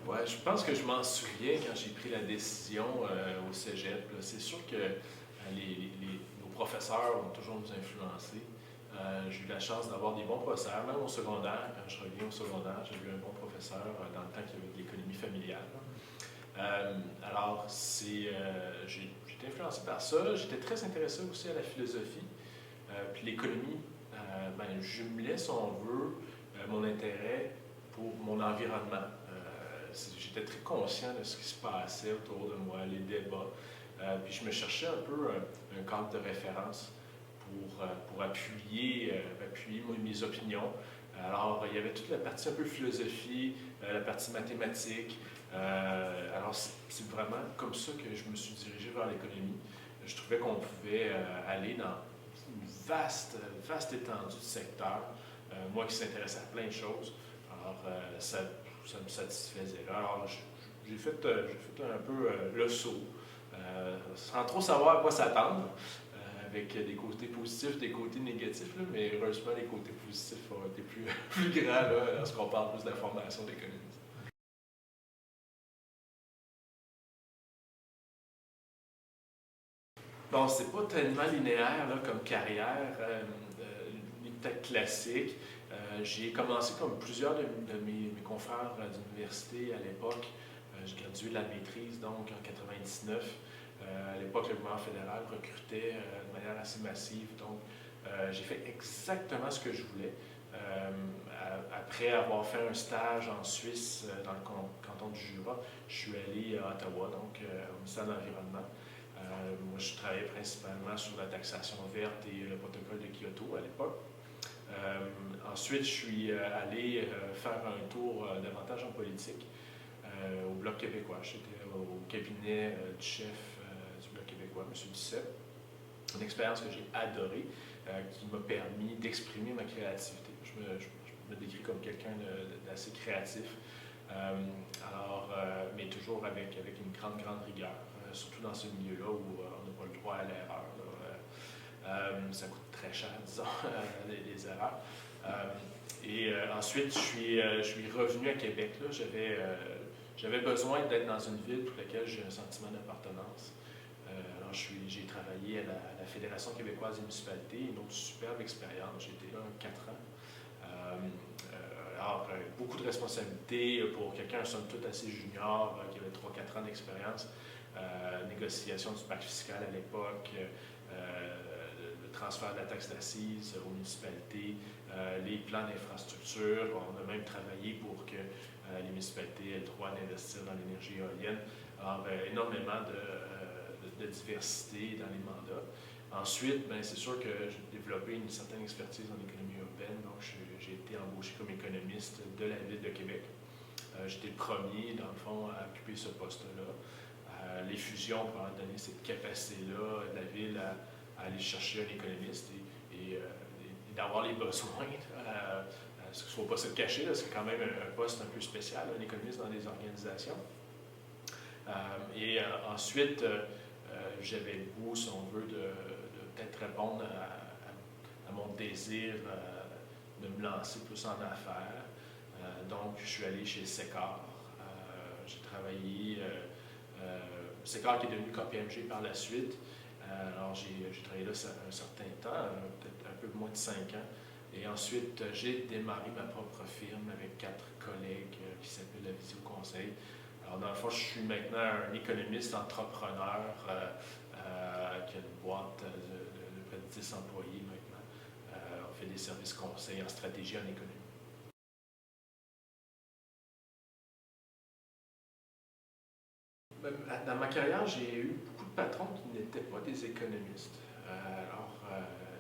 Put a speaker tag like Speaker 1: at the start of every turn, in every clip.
Speaker 1: Ouais, je pense que je m'en souviens quand j'ai pris la décision au cégep. C'est sûr que nos professeurs vont toujours nous influencer. J'ai eu la chance d'avoir des bons professeurs, même au secondaire. Quand je reviens au secondaire, j'ai eu un bon professeur dans le temps qu'il y avait de l'économie familiale. Alors, j'ai été influencé par ça. J'étais très intéressé aussi à la philosophie. Puis l'économie, ben, jumelait, si on veut, mon intérêt pour mon environnement. J'étais très conscient de ce qui se passait autour de moi, les débats. Puis je me cherchais un peu un cadre de référence pour appuyer mes opinions. Alors, il y avait toute la partie un peu philosophie, la partie mathématique. Alors, c'est vraiment comme ça que je me suis dirigé vers l'économie. Je trouvais qu'on pouvait aller dans une vaste étendue de secteurs. Moi qui s'intéressais à plein de choses. Alors, ça me satisfaisait. Alors, j'ai fait un peu le saut, sans trop savoir à quoi s'attendre, avec des côtés positifs, des côtés négatifs, là, mais heureusement, les côtés positifs ont été plus grands là, lorsqu'on parle plus de la formation d'économiste. Bon, c'est pas tellement linéaire là, comme carrière, ni peut-être classique. J'ai commencé comme plusieurs de mes confrères d'université à l'époque. J'ai gradué de la maîtrise donc en 99. À l'époque, le gouvernement fédéral recrutait de manière assez massive. Donc, j'ai fait exactement ce que je voulais. Après avoir fait un stage en Suisse, dans le canton du Jura, je suis allé à Ottawa, donc au ministère de l'Environnement. Moi, je travaillais principalement sur la taxation verte et le protocole de Kyoto à l'époque. Ensuite, je suis allé faire un tour davantage en politique au Bloc québécois. J'étais au cabinet du chef du Bloc québécois, M. Duceppe. Une expérience que j'ai adorée, qui m'a permis d'exprimer ma créativité. Je me décris comme quelqu'un d'assez créatif, mais toujours avec une grande rigueur, surtout dans ce milieu-là où on n'a pas le droit à l'erreur. Ça coûte très cher, disons, les erreurs. Ensuite, je suis revenu à Québec. J'avais besoin d'être dans une ville pour laquelle j'ai un sentiment d'appartenance. Alors, j'ai travaillé à la Fédération québécoise des municipalités, une autre superbe expérience. J'ai été là 4 ans. Beaucoup de responsabilités pour quelqu'un, somme toute, assez junior, qui avait 3-4 ans d'expérience. Négociation du pacte fiscal à l'époque, le transfert de la taxe d'assises aux municipalités, les plans d'infrastructure. On a même travaillé pour que les municipalités aient le droit d'investir dans l'énergie éolienne. Alors, énormément de diversité dans les mandats. Ensuite, c'est sûr que j'ai développé une certaine expertise en économie urbaine, donc j'ai été embauché comme économiste de la Ville de Québec. J'étais le premier, dans le fond, à occuper ce poste-là. Les fusions pour donner cette capacité-là de la Ville à aller chercher un économiste et d'avoir les besoins. Ce qu'il ne faut pas se cacher, c'est quand même un poste un peu spécial, un économiste dans des organisations. Ensuite, j'avais le goût, si on veut, de peut-être répondre à mon désir de me lancer plus en affaires. Donc, je suis allé chez Sécor. J'ai travaillé, Sécor qui est devenu KPMG par la suite. Alors, j'ai travaillé là un certain temps, peut-être un peu moins de 5 ans. Et ensuite, j'ai démarré ma propre firme avec 4 collègues qui s'appelle la Visio Conseil. Alors, dans le fond, je suis maintenant un économiste entrepreneur qui a une boîte de près de 10 employés maintenant. On fait des services conseils en stratégie en économie. Dans ma carrière, j'ai eu beaucoup de patrons qui n'étaient pas des économistes.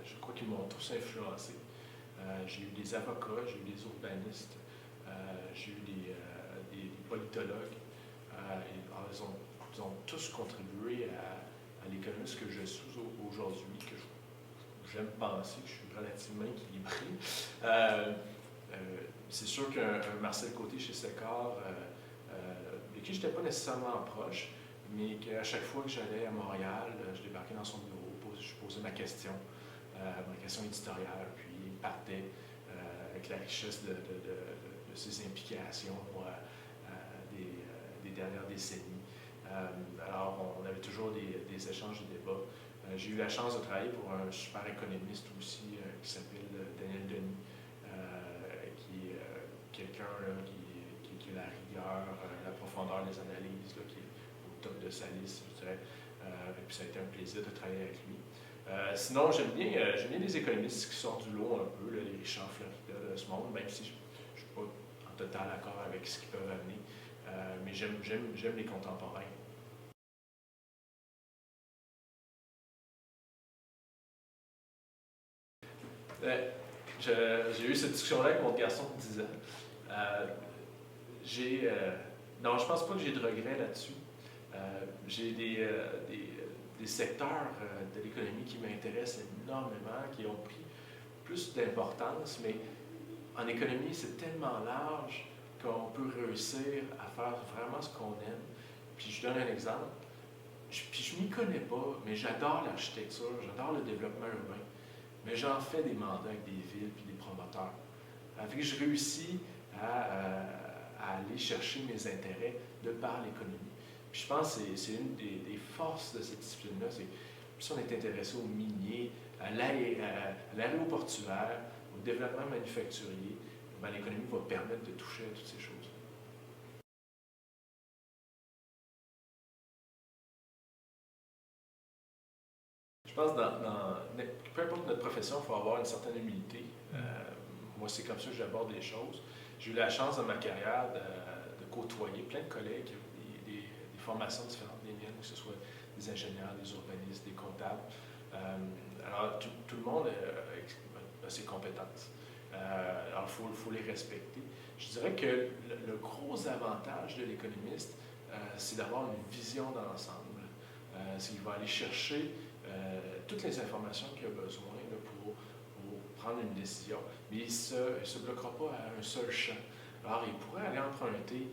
Speaker 1: Je crois qu'ils m'ont tous influencé. J'ai eu des avocats, j'ai eu des urbanistes, j'ai eu des politologues. Ils ont tous contribué à l'économiste que je suis aujourd'hui, que j'aime penser que je suis relativement équilibré. C'est sûr qu'un Marcel Côté chez Sécor, de qui je n'étais pas nécessairement proche, mais qu'à chaque fois que j'allais à Montréal, je débarquais dans son bureau, je posais ma question éditoriale, puis il partait avec la richesse de ses implications, décennies. Alors, on avait toujours des échanges, des débats. J'ai eu la chance de travailler pour un super économiste aussi qui s'appelle Daniel Denis, qui est quelqu'un qui a la rigueur, la profondeur des analyses, là, qui est au top de sa liste, je dirais. Et puis ça a été un plaisir de travailler avec lui. Sinon, j'aime bien les économistes qui sortent du lot un peu, là, les Richard Florida de ce monde, même si je ne suis pas en total accord avec ce qu'ils peuvent amener. Mais j'aime les contemporains. J'ai eu cette discussion-là avec mon garçon de 10 ans. Euh, non, je pense pas que j'ai de regrets là-dessus. J'ai des secteurs de l'économie qui m'intéressent énormément, qui ont pris plus d'importance, mais en économie, c'est tellement large qu'on peut réussir à faire vraiment ce qu'on aime. Puis je donne un exemple. Puis je m'y connais pas, mais j'adore l'architecture, j'adore le développement urbain. Mais j'en fais des mandats avec des villes puis des promoteurs. Fait que je réussis à aller chercher mes intérêts de par l'économie. Puis je pense que c'est une des forces de cette discipline-là. Si on est intéressé aux miniers, à l'aéroportuaire, au développement manufacturier, ben, l'économie va permettre de toucher à toutes ces choses. Je pense que peu importe notre profession, il faut avoir une certaine humilité. Moi, c'est comme ça que j'aborde les choses. J'ai eu la chance dans ma carrière de côtoyer plein de collègues qui ont des formations différentes des miennes, que ce soit des ingénieurs, des urbanistes, des comptables. Alors, tout le monde a ses compétences. Alors, il faut les respecter. Je dirais que gros avantage de l'économiste, c'est d'avoir une vision d'ensemble. C'est qu'il va aller chercher toutes les informations qu'il a besoin là, pour prendre une décision, mais il ne se bloquera pas à un seul champ. Alors, il pourrait aller emprunter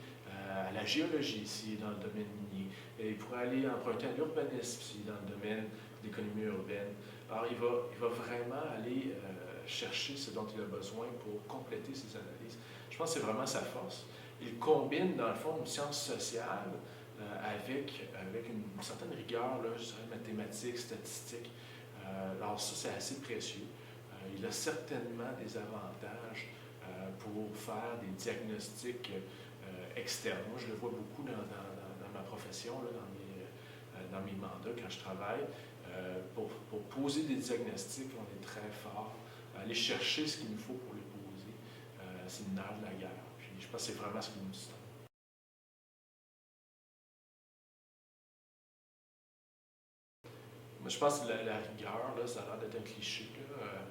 Speaker 1: à la géologie ici, dans le domaine minier, et il pourrait aller emprunter à l'urbanisme ici, dans le domaine de l'économie urbaine. Alors, il va vraiment aller chercher ce dont il a besoin pour compléter ses analyses. Je pense que c'est vraiment sa force. Il combine, dans le fond, une science sociale avec une certaine rigueur, là, je dirais mathématiques, statistiques. Alors ça, c'est assez précieux. Il a certainement des avantages pour faire des diagnostics externes. Moi, je le vois beaucoup dans ma profession, là, dans mes mandats, quand je travaille. Pour poser des diagnostics, on est très fort. Aller chercher ce qu'il nous faut pour les poser, c'est une art de la guerre. Puis je pense que c'est vraiment ce qui nous distingue. Moi, je pense que la rigueur, là, ça a l'air d'être un cliché, là,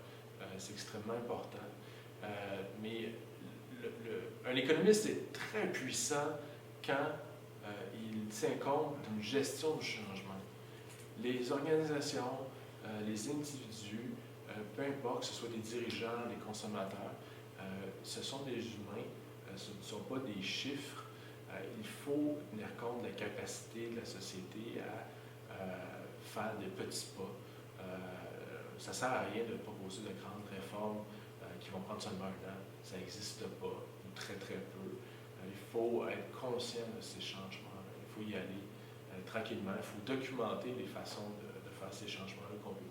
Speaker 1: c'est extrêmement important. Mais un économiste est très puissant quand il tient compte d'une gestion du changement. Les organisations, les individus, peu importe que ce soit des dirigeants, des consommateurs, ce sont des humains, ce ne sont pas des chiffres. Il faut tenir compte de la capacité de la société à faire des petits pas. Ça ne sert à rien de proposer de grandes réformes qui vont prendre seulement un an. Ça n'existe pas, ou très très peu. Il faut être conscient de ces changements-là. Il faut y aller tranquillement. Il faut documenter les façons de faire ces changements-là qu'on peut